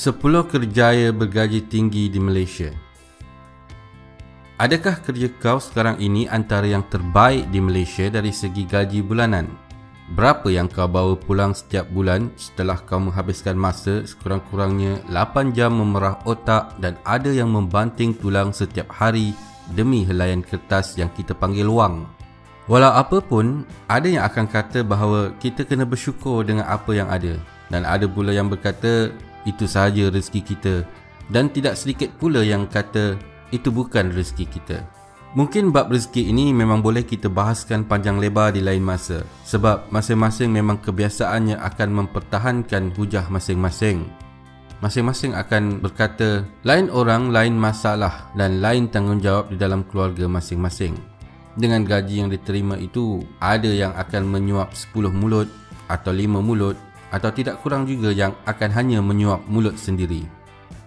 10 kerjaya bergaji tinggi di Malaysia. Adakah kerja kau sekarang ini antara yang terbaik di Malaysia dari segi gaji bulanan? Berapa yang kau bawa pulang setiap bulan setelah kau menghabiskan masa sekurang-kurangnya 8 jam memerah otak dan ada yang membanting tulang setiap hari demi helaian kertas yang kita panggil wang? Walau apa pun, ada yang akan kata bahawa kita kena bersyukur dengan apa yang ada, dan ada pula yang berkata itu sahaja rezeki kita, dan tidak sedikit pula yang kata itu bukan rezeki kita. Mungkin bab rezeki ini memang boleh kita bahaskan panjang lebar di lain masa, sebab masing-masing memang kebiasaannya akan mempertahankan hujah masing-masing. Masing-masing akan berkata lain orang, lain masalah dan lain tanggungjawab di dalam keluarga masing-masing. Dengan gaji yang diterima itu, ada yang akan menyuap 10 mulut atau 5 mulut, atau tidak kurang juga yang akan hanya menyuap mulut sendiri.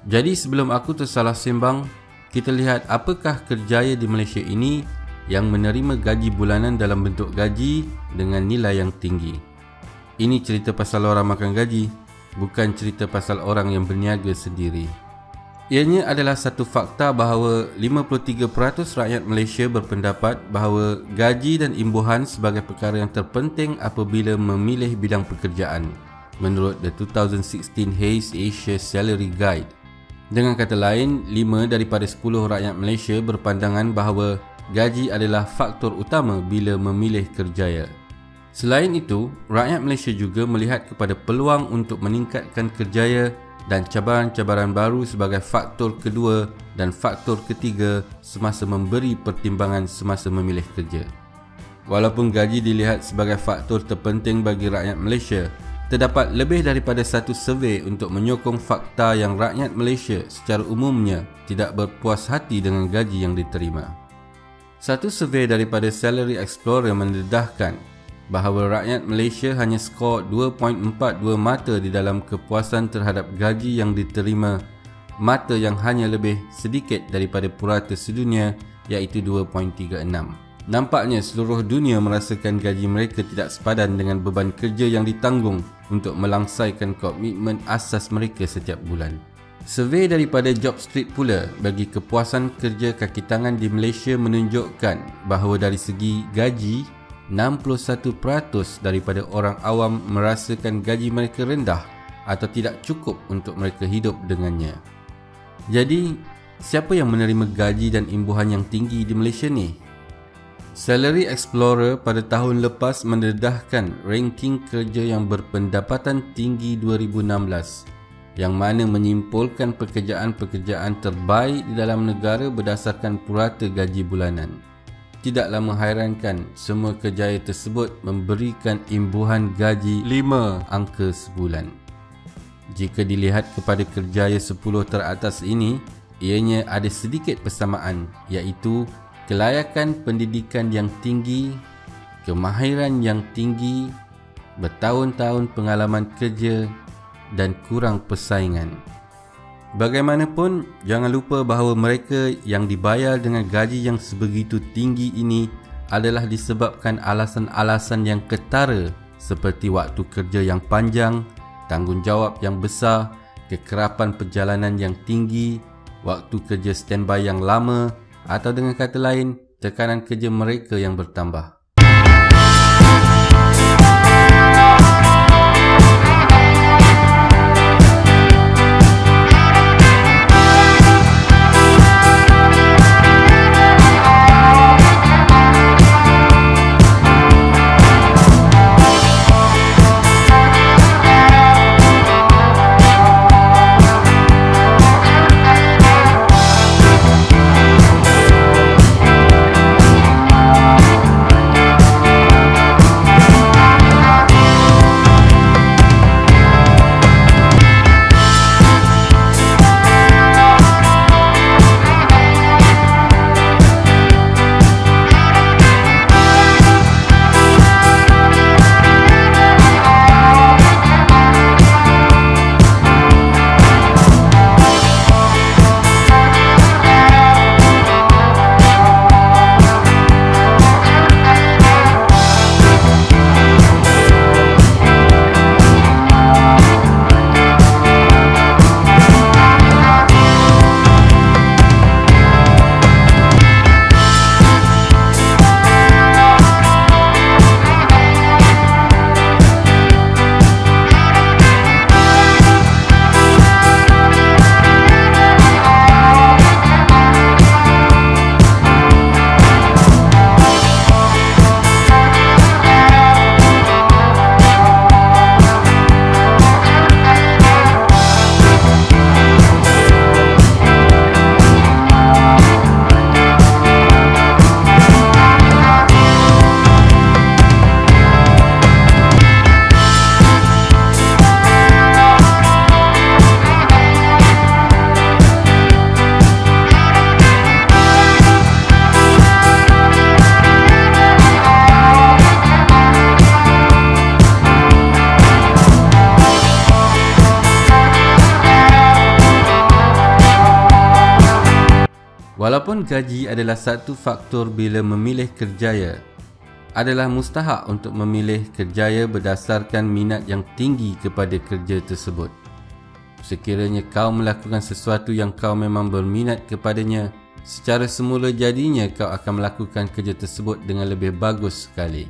Jadi sebelum aku tersalah sembang, kita lihat apakah kerjaya di Malaysia ini yang menerima gaji bulanan dalam bentuk gaji dengan nilai yang tinggi. Ini cerita pasal orang makan gaji, bukan cerita pasal orang yang berniaga sendiri. Ianya adalah satu fakta bahawa 53% rakyat Malaysia berpendapat bahawa gaji dan imbuhan sebagai perkara yang terpenting apabila memilih bidang pekerjaan, menurut the 2016 Hays Asia Salary Guide. Dengan kata lain, 5 daripada 10 rakyat Malaysia berpandangan bahawa gaji adalah faktor utama bila memilih kerjaya. Selain itu, rakyat Malaysia juga melihat kepada peluang untuk meningkatkan kerjaya dan cabaran-cabaran baru sebagai faktor kedua dan faktor ketiga semasa memberi pertimbangan semasa memilih kerja. Walaupun gaji dilihat sebagai faktor terpenting bagi rakyat Malaysia, terdapat lebih daripada satu survei untuk menyokong fakta yang rakyat Malaysia secara umumnya tidak berpuas hati dengan gaji yang diterima. Satu survei daripada Salary Explorer mendedahkan bahawa rakyat Malaysia hanya skor 2.42 mata di dalam kepuasan terhadap gaji yang diterima, mata yang hanya lebih sedikit daripada purata sedunia iaitu 2.36. Nampaknya seluruh dunia merasakan gaji mereka tidak sepadan dengan beban kerja yang ditanggung untuk melangsaikan komitmen asas mereka setiap bulan. Survei daripada JobStreet pula bagi kepuasan kerja kaki tangan di Malaysia menunjukkan bahawa dari segi gaji, 61% daripada orang awam merasakan gaji mereka rendah atau tidak cukup untuk mereka hidup dengannya. Jadi, siapa yang menerima gaji dan imbuhan yang tinggi di Malaysia ni? Salary Explorer pada tahun lepas mendedahkan ranking kerja yang berpendapatan tinggi 2016, yang mana menyimpulkan pekerjaan-pekerjaan terbaik di dalam negara berdasarkan purata gaji bulanan. Tidaklah menghairankan semua kerjaya tersebut memberikan imbuhan gaji 5 angka sebulan. Jika dilihat kepada kerjaya 10 teratas ini, ianya ada sedikit persamaan, iaitu kelayakan pendidikan yang tinggi, kemahiran yang tinggi, bertahun-tahun pengalaman kerja dan kurang persaingan. Bagaimanapun, jangan lupa bahawa mereka yang dibayar dengan gaji yang sebegitu tinggi ini adalah disebabkan alasan-alasan yang ketara seperti waktu kerja yang panjang, tanggungjawab yang besar, kekerapan perjalanan yang tinggi, waktu kerja standby yang lama, atau dengan kata lain, tekanan kerja mereka yang bertambah. Walaupun gaji adalah satu faktor bila memilih kerjaya, adalah mustahak untuk memilih kerjaya berdasarkan minat yang tinggi kepada kerja tersebut. Sekiranya kau melakukan sesuatu yang kau memang berminat kepadanya, secara semula jadinya kau akan melakukan kerja tersebut dengan lebih bagus sekali.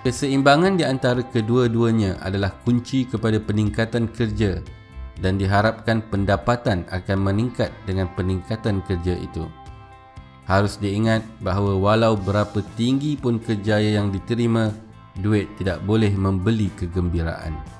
Keseimbangan di antara kedua-duanya adalah kunci kepada peningkatan kerja dan diharapkan pendapatan akan meningkat dengan peningkatan kerja itu. Harus diingat bahawa walau berapa tinggi pun kerjaya yang diterima, duit tidak boleh membeli kegembiraan.